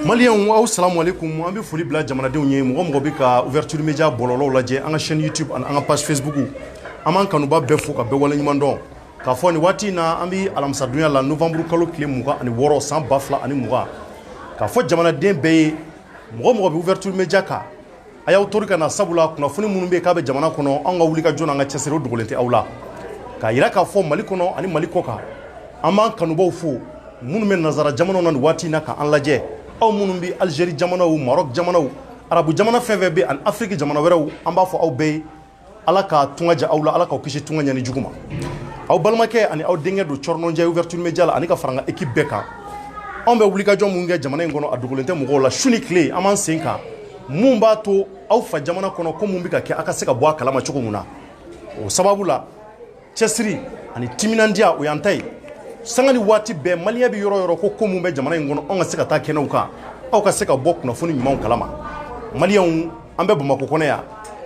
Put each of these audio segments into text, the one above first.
Maliens aw salamu alaikum an bɛ foli bila jamanadenw ye mɔgɔ bɛ ka ouverture media bɔlɔlɔw lajɛ an ka chaîne YouTube ani an ka page Facebook an b'an kanuba bɛɛ fo ka bɛɛ waleɲuman dɔn k'a fɔ nin waati in na an bɛ alamisadonya la novembre kalo tile 26 san 2020 k'a fɔ jamanaden bɛɛ ye mɔgɔ bɛ ouverture media kan a y'aw tori ka na sabula kunnafoni minnu bɛ k'a bɛ jamana kɔnɔ an ka wuli ka jɔ n'an ka cɛsiri o dogolen tɛ aw la k'a yira k'a fɔ Mali kɔnɔ ani Mali kɔ kan an b'an kanubaw fo minnu bɛ nazara jamanaw na nin waati in na k'an lajɛ aw minnu bɛ Algérie jamanaw Maroc jamanaw arabu jamana fɛn fɛn bɛ ani Afrique jamana wɛrɛw an b'a fɔ aw bɛɛ ye Ala ka tunga diya aw la Ala k'aw kisi tunga ɲani jugu ma aw balimakɛ ani aw denkɛ don cɔrɔnɔnjɛ ouverture media la ani ka fara an ka équipe bɛɛ kan anw bɛ wuli ka jɔ mun kɛ jamana in kɔnɔ a dogolen tɛ mɔgɔw la su ni tile an b'an sen kan mun b'a to aw fa jamana kɔnɔ ko mun bɛ ka kɛ a ka se ka bɔ a kalama cogo mun na o sababu la cɛsiri ani timinandiya o y'an ta ye sanga ni waati bɛɛ maliyɛn bɛ yɔrɔ yɔrɔ ko mun bɛ jamana in kɔnɔ anw ka se ka taa kɛnɛw kan aw ka se ka bɔ kunnafoni ɲumanw kalama maliyɛnw an bɛ Bamako kɔnɔ yan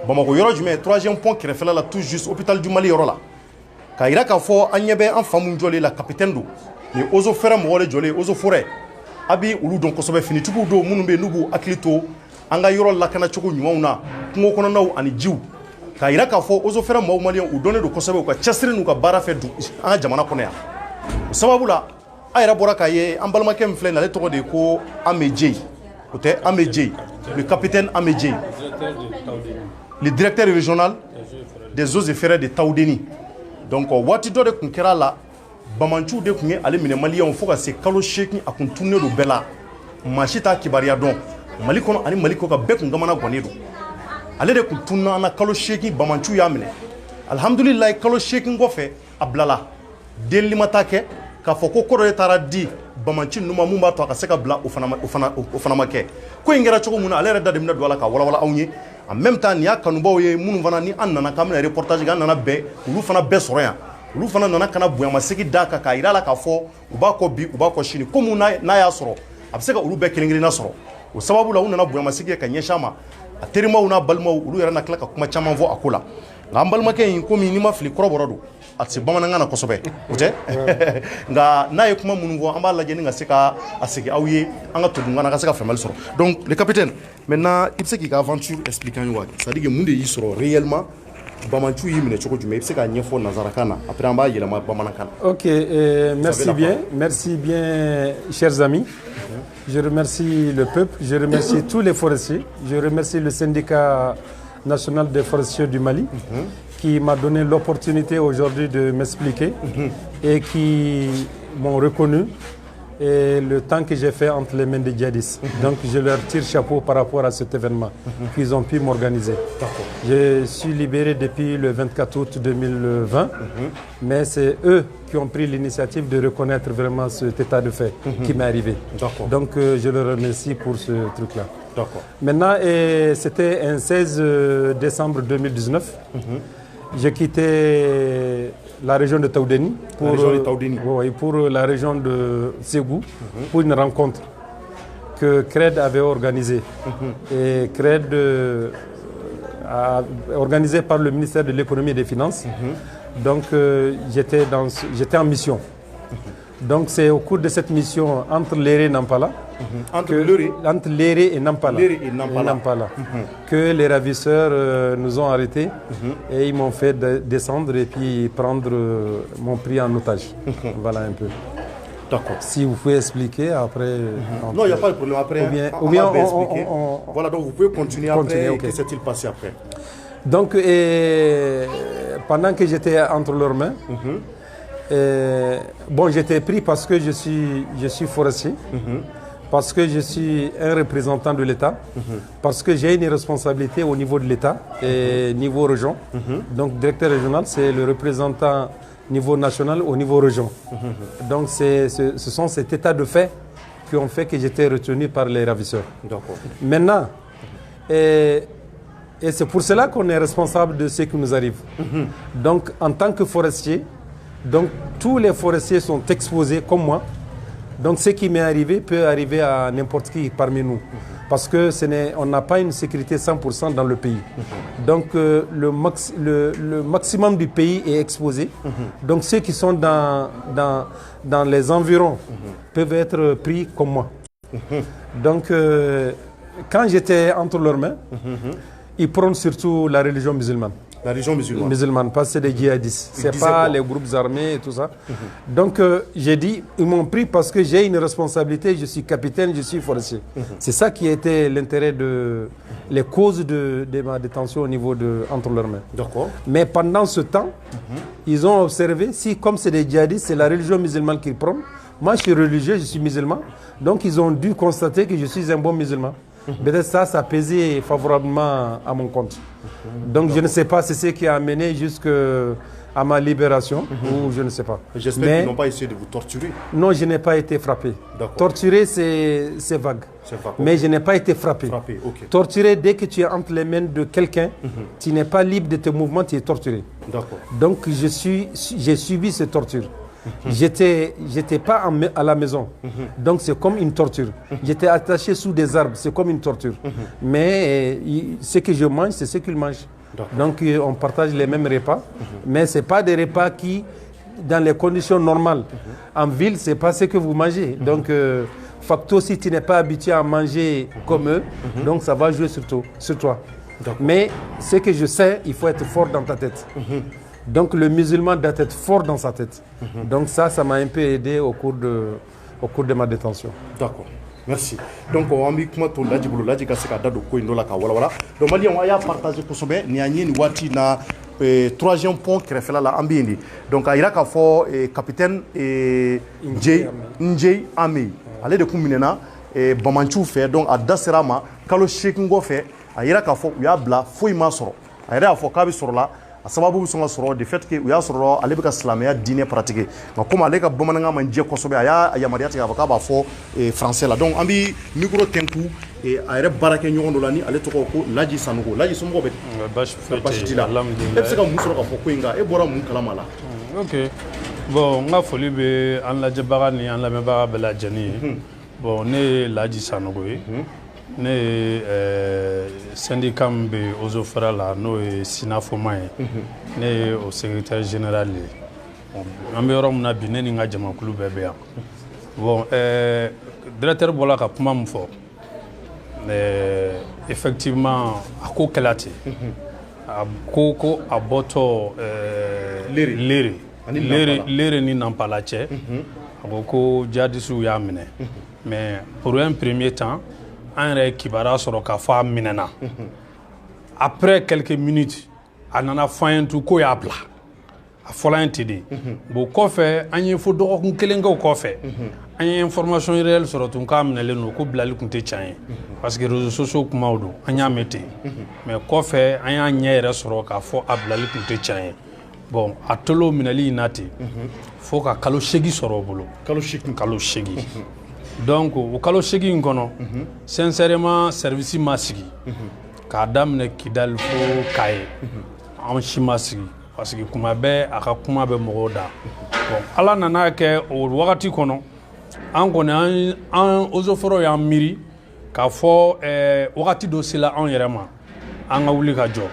Bamako yɔrɔ jumɛn 3e pont kɛrɛfɛla la tout juste hôpital du Mali yɔrɔ la k'a yira k'a fɔ an ɲɛ bɛ an fa mun jɔlen la capitaine don ni eaux et forêts mɔgɔ de jɔlen eaux et forêts a bɛ olu dɔn kosɛbɛ finitigiw don minnu bɛ n'u b'u hakili to an ka yɔrɔ lakana cogo ɲumanw na kungo kɔnɔnaw ani jiw k'a yira k'a fɔ eaux et forêts mɔgɔw maliyɛnw u dɔnnen don kosɛbɛ u ka cɛsiri n'u ka baara fɛ an ka jamana kɔnɔ yan o sababu la a yɛrɛ bɔra k'a ye an balimakɛ min filɛ nin ale tɔgɔ de ye ko Ame Djeyi o tɛ Ame Djeyi le capitaine Ame Djeyi le directeur régional des eaux et forêts de Taoudeni donc waati dɔ de tun kɛra la Bamanciw de tun ye ale minɛ maliyɛnw fo ka se kalo 8 a kun tunnen don bɛɛ la maa si t'a kibaruya dɔn Mali kɔnɔ ani Mali kɔ kan bɛɛ tun kamana gannen don ale de tun tunna an na kalo 8 Bamanciw y'a minɛ alhamdulilayi kalo 8 kɔfɛ a bilala delili ma taa kɛ k'a fɔ ko dɔ de taara di Bamanci ninnu ma mun b'a to a ka se ka bila o fana ma kɛ ko in kɛra cogo min na ale yɛrɛ da de bɛna don a la ka walawala anw ye en même temps nin y'a kanubaw ye minnu fana ni an nana k'an bɛna reportage kɛ an nana bɛn olu fana bɛɛ sɔrɔ yan olu fana nana kana bonyamasegin d'a kan k'a yira a la k'a fɔ u b'a kɔ bi u b'a kɔ sini komi n'a y'a sɔrɔ a bɛ se ka olu bɛɛ kelen-kelenna sɔrɔ o sababu la u nana bonyamasegin kɛ ka ɲɛsin a ma a terimaw n'a balimaw olu yɛrɛ na tila ka kuma caman fɔ a ko la nka an balimakɛ in komi n'i ma fili kɔrɔbɔrɔ don a tɛ se bamanankan na kosɛbɛ o tɛ nka n'a ye kuma minnu fɔ an b'a lajɛ ni ka se ka a segin aw ye an ka todunkan na ka se ka faamuyali sɔrɔ donc le capitaine maintenant i bɛ se k'i ka aventure expliquer an ye wa c'est à dire que mun de y'i sɔrɔ réellement Bamanciw y'i minɛ cogo jumɛn i bɛ se k'a ɲɛfɔ nanzarakan na après an b'a yɛlɛma bamanankan na. Ok, merci bien chers amis. Je remercie le peuple, je remercie tous les forestiers, je remercie le syndicat national des forestiers du Mali qui m'a donné l'opportunité aujourd'hui de m'expliquer et qui m'ont reconnu et le temps que j'ai fait entre les mains des djihadistes. Donc je leur tire chapeau par rapport à cet événement qu'ils ont pu m'organiser. Je suis libéré depuis le 24 août 2020, mais c'est eux qui ont pris l'initiative de reconnaître vraiment cet état de fait qui m'est arrivé. Donc je leur remercie pour ce truc-là. Maintenant, c'était un 16 décembre 2019. J'ai quitté la région de Taoudeni pour la région de Ségou pour une rencontre que CRED avait organisée. Et CRED organisée par le ministère de l'économie et des finances. Donc j'étais en mission. Donc c'est au cours de cette mission entre Léré et Nampala, entre Léré et Nampala, que les ravisseurs nous ont arrêtés et ils m'ont fait descendre et puis m'ont pris en otage. Voilà un peu. D'accord. Si vous pouvez expliquer après. Non, il n'y a pas de problème. Après, ou bien on expliquer. Voilà, donc vous pouvez continuer après. Okay. Que s'est-il passé après? Donc, pendant que j'étais entre leurs mains, bon, j'étais pris parce que je suis forestier, parce que je suis un représentant de l'État, parce que j'ai une responsabilité au niveau de l'État et niveau région. Donc, directeur régional, c'est le représentant niveau national au niveau région. Donc, ce sont cet état de fait qui ont fait que j'étais retenu par les ravisseurs. Maintenant, et c'est pour cela qu'on est responsable de ce qui nous arrive. Donc, en tant que forestier, donc, tous les forestiers sont exposés comme moi. Donc ce qui m'est arrivé peut arriver à n'importe qui parmi nous. parce que on n'a pas une sécurité 100% dans le pays. Donc le maximum du pays est exposé. Donc ceux qui sont dans les environs peuvent être pris comme moi. Donc quand j'étais entre leurs mains, ils prônent surtout la religion musulmane. La religion musulmane. Musulmane, parce que c'est des djihadistes. C'est pas les groupes armés et tout ça. Donc j'ai dit, ils m'ont pris parce que j'ai une responsabilité, je suis capitaine, je suis forestier. C'est ça qui était l'intérêt les causes de ma détention au niveau entre leurs mains. D'accord. Mais pendant ce temps, ils ont observé, si comme c'est des djihadistes, c'est la religion musulmane qu'ils prônent. Moi je suis religieux, je suis musulman. Donc ils ont dû constater que je suis un bon musulman. Peut-être ça a pesé favorablement à mon compte. Donc je ne sais pas, c'est ce qui a amené jusqu'à ma libération, ou je ne sais pas. J'espère qu'ils n'ont pas essayé de vous torturer. Non, je n'ai pas été frappé. Torturer, c'est vague. Mais je n'ai pas été frappé. Okay. Torturer, dès que tu es entre les mains de quelqu'un, tu n'es pas libre de tes mouvements, tu es torturé. Donc j'ai subi cette torture. J'étais pas à la maison, donc c'est comme une torture. J'étais attaché sous des arbres, c'est comme une torture. Mais ce que je mange, c'est ce qu'ils mangent. Donc on partage les mêmes repas, mais ce n'est pas des repas qui, dans les conditions normales, en ville, ce n'est pas ce que vous mangez. Donc facto, si tu n'es pas habitué à manger comme eux, donc ça va jouer sur toi. Mais ce que je sais, il faut être fort dans ta tête. Donc le musulman doit être fort dans sa tête. Donc ça m'a un peu aidé au cours de ma détention. D'accord. Merci. Donc on va kuma to laji bulu laji ka se ka da do ko indola ka wala wala. Donc mali on ya partager ko sobe ni anyi ni wati na troisième pont krefela la ambindi. Donc ayira ka fo capitaine Njei Amey. Ale de kuminena Bamanchu fait donc a dasirama kalo shekingo fait ayira ka fo u ya bla foi ma soro. Ayira fo ka bi soro la a sababu songa soro de fait que u y'a soro ale be ka silamɛya diinɛ pratiquer nka comme ale ka bamanankan man jɛ kosɛbɛ a y'a yamaruya tigɛ k'a fɔ k'a b'a fɔ français la donc an bi micro tɛnku a yɛrɛ baarakɛ ɲɔgɔn dɔ la ni ale tɔgɔ ko Laji Sanogo. Laji somɔgɔw bɛ basi t'i la e bɛ se ka mun sɔrɔ k'a fɔ ko in kan e bɔra mun kalama la. Ok, bon n ka foli bɛ an lajɛbaga ni an lamɛnbaga bɛɛ lajɛlen ye. Bon ne ye Laji Sanogo ye. Ne ye syndicat min bɛ Ozo Fara la n'o ye Sinafoma ye. Ne ye o secrétaire général ye. An bɛ yɔrɔ min na bi ne ni n ka jamakulu bɛɛ bɛ yan. Bon directeur bɔra ka kuma min fɔ effectivement a ko kɛla ten. A ko a bɔtɔ Lere ni Nampala cɛ a ko ko jihadistes y'a minɛ mais pour un premier temps an yɛrɛ kibaruya sɔrɔ k'a fɔ a minɛna après quelques minutes a nana fɔ an ye tun ko y'a bila a fɔla an ye ten de bon kɔfɛ an ye fo dɔgɔkun kelen kɛ o kɔfɛ an ye information réelle sɔrɔ tun k'a minɛlen don ko bilali tun tɛ tiɲɛ ye parce que réseaux sociaux kumaw don an y'a mɛn ten mais kɔfɛ an y'a ɲɛ yɛrɛ sɔrɔ k'a fɔ a bilali tun tɛ tiɲɛ ye bon a tolo minɛli in na ten fo ka kalo 8 sɔrɔ o bolo kalo 8 donc o kalo 8 in kɔnɔ sincèrement service ma sigi k'a daminɛ Kidali fo Kaye an si ma sigi parce que kuma bɛɛ a ka kuma bɛ mɔgɔw da bon ala nana kɛ o wagati kɔnɔ an kɔni an Ozoforo y'an miiri k'a fɔ wagati dɔ sela an yɛrɛ ma an ka wuli ka jɔ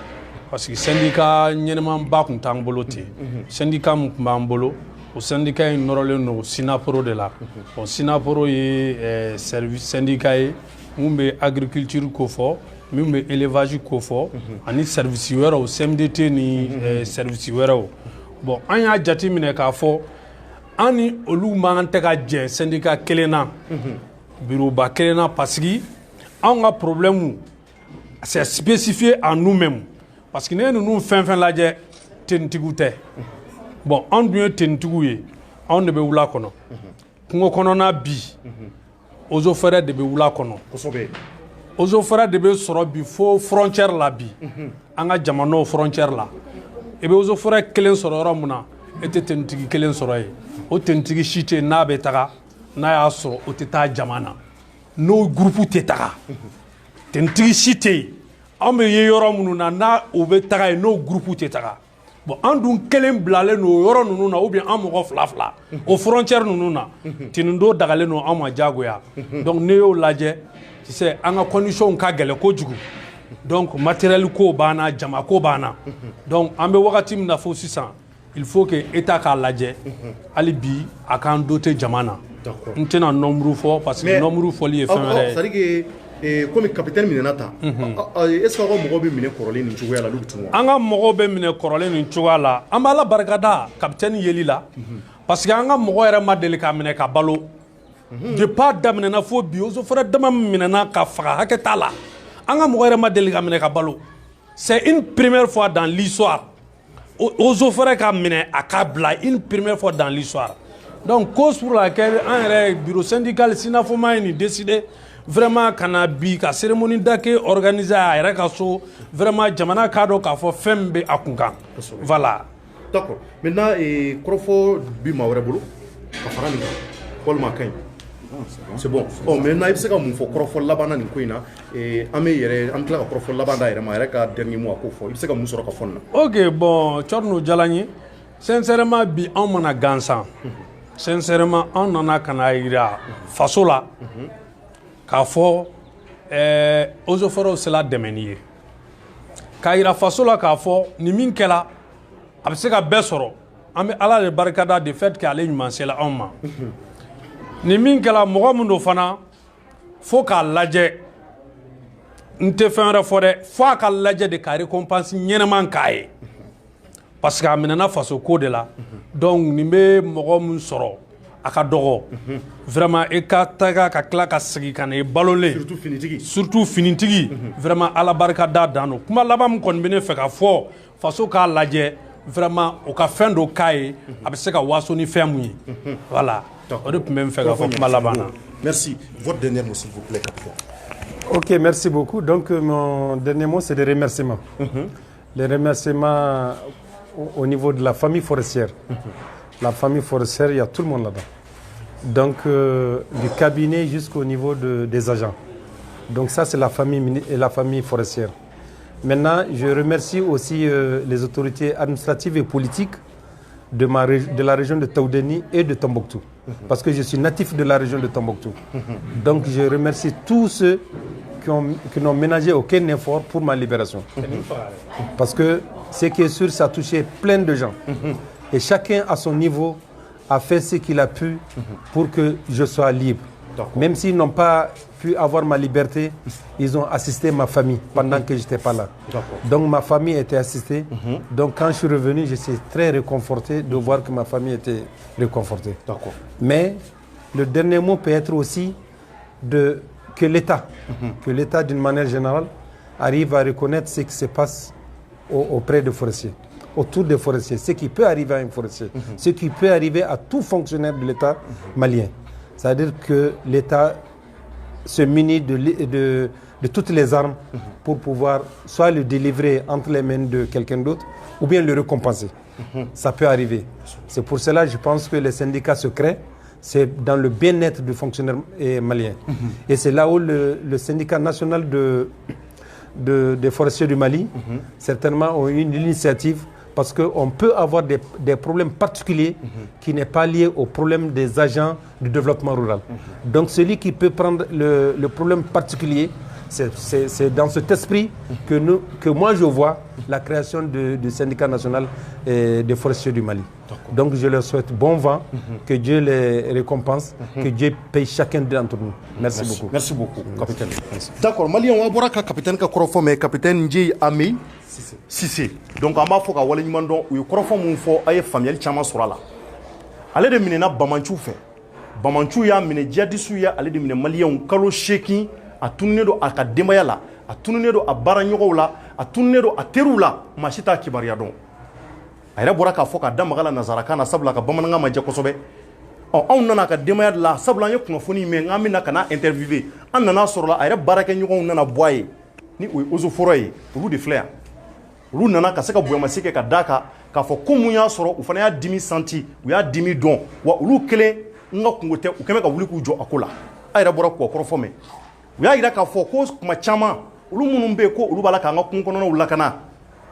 parce que syndicat ɲɛnɛmanba tun t'an bolo ten syndicat min tun b'an bolo o syndicat in nɔrɔlen don Sinaporo de la bon Sinaporo ye service syndicat ye mun bɛ agriculture ko fɔ min bɛ élevage ko fɔ ani service wɛrɛw CMDT ni service wɛrɛw bon an y'a jate minɛ k'a fɔ an ni olu man tɛ ka jɛ syndicat kelen na bureauba kelen na parce que an ka problème c'est spécifié à nous-mêmes parce que ne ye ninnu fɛn fɛn lajɛ tenitigiw tɛ bon an dun ye tenitigiw ye anw de bɛ wula kɔnɔ kungo kɔnɔna bi Ozo Fɛrɛ de bɛ wula kɔnɔ Ozo Fɛrɛ de bɛ sɔrɔ bi fo frontière la bi an ka jamanaw frontière la i bɛ Ozo Fɛrɛ kelen sɔrɔ yɔrɔ min na e tɛ tenitigi kelen sɔrɔ yen o tenitigi si tɛ yen n'a bɛ taga n'a y'a sɔrɔ o tɛ taa jama na n'o groupe tɛ taga tenitigi si tɛ yen an bɛ ye yɔrɔ minnu na n'a o bɛ taga yen n'o groupe tɛ taga bon an dun kelen bilalen no yɔrɔ ninnu na ou bien an mɔgɔ fila fila o frontière ninnu na tinindo dagalen no an ma jagoya donc ne y'o lajɛ tu sais an ka condition ka gɛlɛ kojugu donc matériel ko banna jama ko banna donc an bɛ wagati min na fo sisan il faut que état k'a lajɛ hali bi a k'an doter jama na n tɛna nombre fɔ parce que nombre fɔli ye fɛn wɛrɛ ye. Comme capitaine Minenata, est-ce que vous avez mis Corolin in Chuala Lutu? Anga mogo be mine Corolin in Chuala, Ambala Bargada, capitaine Yelila, parce que Anga Mogoera Madelika Mineka Balo, de pas d'amener faux bios, for a dama minena Kafra Haketala, Anga Mogoera Madelika Mineka Balo. C'est une première fois dans l'histoire. Aux offres à mine à Kabla, une première fois dans l'histoire. Donc, cause pour laquelle un bureau syndical Sinafoma a décidé. Vraiment kana bi ka cérémonie dake organisée a yɛrɛ ka so vraiment jamana k'a dɔn k'a fɔ fɛn bɛ a kun kan voilà. D'accord. Maintenant kɔrɔfɔ bi maa wɛrɛ bolo ka fara nin kan walima ka ɲi. C'est bon. Maintenant i bɛ se ka mun fɔ kɔrɔfɔ laban nin ko in na an bɛ yɛrɛ an tila ka kɔrɔfɔ laban da yɛrɛ ma a yɛrɛ ka dernier mot a k'o fɔ i bɛ se ka mun sɔrɔ ka fɔ nin na. Ok bon Thierno diyara n ye sincèrement bi anw mana gansan sincèrement anw nana ka na yira faso la. K'a fɔ eaux et forêts sera dɛmɛni ye k'a yira faso la k'a fɔ ni min kɛla a bɛ se ka bɛɛ sɔrɔ an bɛ ala de barikada de fait que ale ɲuman sela anw ma ni min kɛla mɔgɔ min don fana fo k'a lajɛ n tɛ fɛn wɛrɛ fɔ dɛ fo a ka lajɛ de ka récompense ɲɛnɛman k'a ye parce que a minɛna faso ko de la donc nin bɛ mɔgɔ min sɔrɔ a ka dɔgɔ vraiment e ka taga ka tila ka segi ka na i balolen surtout finitigi vraiment ala barika da dan no kuma laban min kɔni bɛ ne fɛ ka fɔ faso k'a lajɛ vraiment o ka fɛn dɔ k'a ye a bɛ se ka waso ni fɛn mun ye voilà o de tun bɛ n fɛ ka fɔ kuma laban na. Merci. Votre dernier mot s'il vous plaît, capitaine. Ok, merci beaucoup. Donc mon dernier mot c'est des remerciements. Les remerciements au niveau de la famille forestière. La famille forestière, il y a tout le monde là-bas. Donc, du cabinet jusqu'au niveau des agents. Donc ça, c'est la famille forestière. Maintenant, je remercie aussi les autorités administratives et politiques de la région de Taoudeni et de Tombouctou. Parce que je suis natif de la région de Tombouctou. Donc, je remercie tous ceux qui n'ont ménagé aucun effort pour ma libération. Parce que ce qui est sûr, ça a touché plein de gens. Et chacun à son niveau a fait ce qu'il a pu pour que je sois libre. Même s'ils n'ont pas pu avoir ma liberté, ils ont assisté ma famille pendant que je n'étais pas là. Donc ma famille était assistée. Donc quand je suis revenu, je suis très réconforté de voir que ma famille était réconfortée. Mais le dernier mot peut être aussi que l'État d'une manière générale, arrive à reconnaître ce qui se passe auprès des forestiers. Autour des forestiers, ce qui peut arriver à un forestier, ce qui peut arriver à tout fonctionnaire de l'État malien. C'est-à-dire que l'État se munit de toutes les armes pour pouvoir soit le délivrer entre les mains de quelqu'un d'autre ou bien le récompenser. Ça peut arriver. C'est pour cela que je pense que les syndicats se créent. C'est dans le bien-être du fonctionnaire malien. Et c'est là où le syndicat national des forestiers du Mali certainement ont eu une initiative. Parce qu'on peut avoir des problèmes particuliers qui n'est pas lié au problème des agents du développement rural. Donc celui qui peut prendre le problème particulier, c'est dans cet esprit que moi je vois la création du syndicat national des forestiers du Mali. Donc je leur souhaite bon vent, que Dieu les récompense, que Dieu paye chacun d'entre nous. Merci beaucoup. Merci beaucoup, capitaine. D'accord, Mali, on va voir que capitaine Kakorofo, mais capitaine Ndjei Ami Sissé. Donc on va voir que Walimando, ou Korofo Moufo, aye familial chama surala. Allez de minena Bamanchou fait. Bamanchou ya mine djadisu ya allez de mine Mali on kalo sheki a tourner do akademaya la, a tourner do a baranyogo la, a tourner do a terula, machita kibaria don. Ayra bora ka foka damagala nazaraka na sabla ka bamananga maje kosobe. On nana ka demaya la sabla yo kunafoni me ngami na kana interviewer. An nana sorola ayra baraka nyogo nana boye. Ni ozo foroye, ru de flair. Ru nana ka seka boyama seke ka daka ka fo komu ya soro u fana ya dimi santi, u ya dimi don. Wa ulu kele nga kungote u keme ka wuli ku jo akola. Ayra bora ko korofo me. U ya ira ka fo ko kuma chama ulu munumbe ko ulu bala ka nga kunkono ulakana.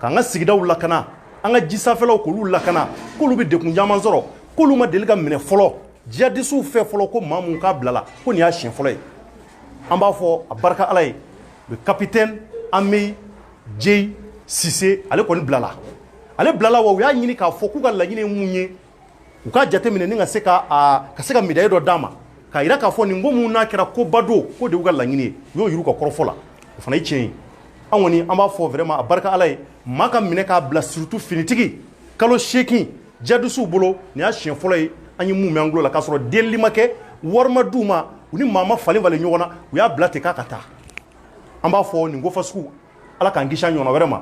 Ka nga sigida ulakana. an ka ji sanfɛlaw k'olu lakana k'olu bɛ dekun caman sɔrɔ k'olu ma deli ka minɛ fɔlɔ jihadisiw fɛ fɔlɔ ko maa mun k'a bilala ko nin y'a siɲɛ fɔlɔ ye an b'a fɔ a barika Ala ye le capitaine Ami Djeyi Cissé ale kɔni bilala wa u y'a ɲini k'a fɔ k'u ka laɲini ye mun ye u k'a jateminɛ ni ka se ka médaille dɔ d'a ma k'a yira k'a fɔ nin ko mun n'a kɛra koba don ko de y'u ka laɲini ye u y'o yir'u ka kɔrɔfɔ la o fana ye tiɲɛ ye an kɔni an b'a fɔ vraiment a barika Ala ye maa ka minɛ k'a bila surtout finitigi kalo 8 jihadisiw bolo nin y'a siɲɛ fɔlɔ ye an ye mun mɛn an tulo la k'a sɔrɔ delili ma kɛ wari ma d'u ma u ni maa ma falen ɲɔgɔn na u y'a bila ten k'a ka taa an b'a fɔ nin ko fasugu Ala k'an kisi a ɲɔgɔnna wɛrɛ ma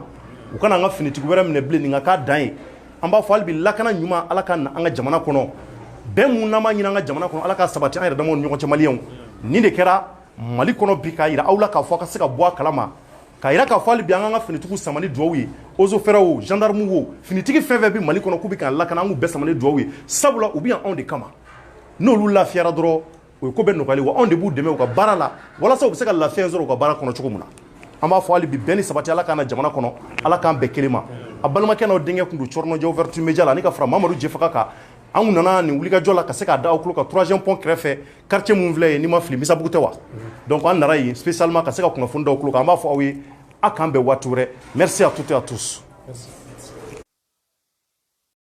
u kana an ka finitigi wɛrɛ minɛ bilen nin ka k'a dan ye an b'a fɔ hali bi lakana ɲuman Ala ka na an ka jamana kɔnɔ bɛn mun n'an b'a ɲini an ka jamana kɔnɔ Ala ka sabati an yɛrɛ damaw ni ɲɔgɔn cɛ maliyɛnw nin de kɛra Mali kɔnɔ bi k'a yira aw la k'a fɔ a ka se ka bɔ a kalama k'a yira k'a fɔ hali bi an ka finitigiw sama ni duwawu ye eaux et forêts wo gendarmes wo finitigi fɛn fɛn bɛ Mali kɔnɔ k'u bɛ k'an lakana an k'u bɛɛ sama ni duwawu ye sabula u bɛ yan anw de kama n'olu lafiyara dɔrɔn o ye ko bɛɛ nɔgɔyalen wa anw de b'u dɛmɛ u ka baara la walasa u bɛ se ka lafiya sɔrɔ u ka baara kɔnɔ cogo min na an b'a fɔ hali bi bɛn ni sabati Ala k'an na jamana kɔnɔ Ala k'an bɛɛ kelen ma a balimakɛ n'aw denkɛ kun don Cɔrinnɔjɔ Ouverture Media la ani ka fara Mamadu Jɛfaga kan an nana nin wulikajɔ la ka se k'a da aw tulo ka 3e pont kɛrɛfɛ quartier mun filɛ ye n'i ma fili Misabugu tɛ wa donc an nana yen spécialement ka se ka kunnafoni d'aw tulo kan an b'a fɔ aw ye a k'an bɛn waati wɛrɛ merci à toutes et à tous. Merci.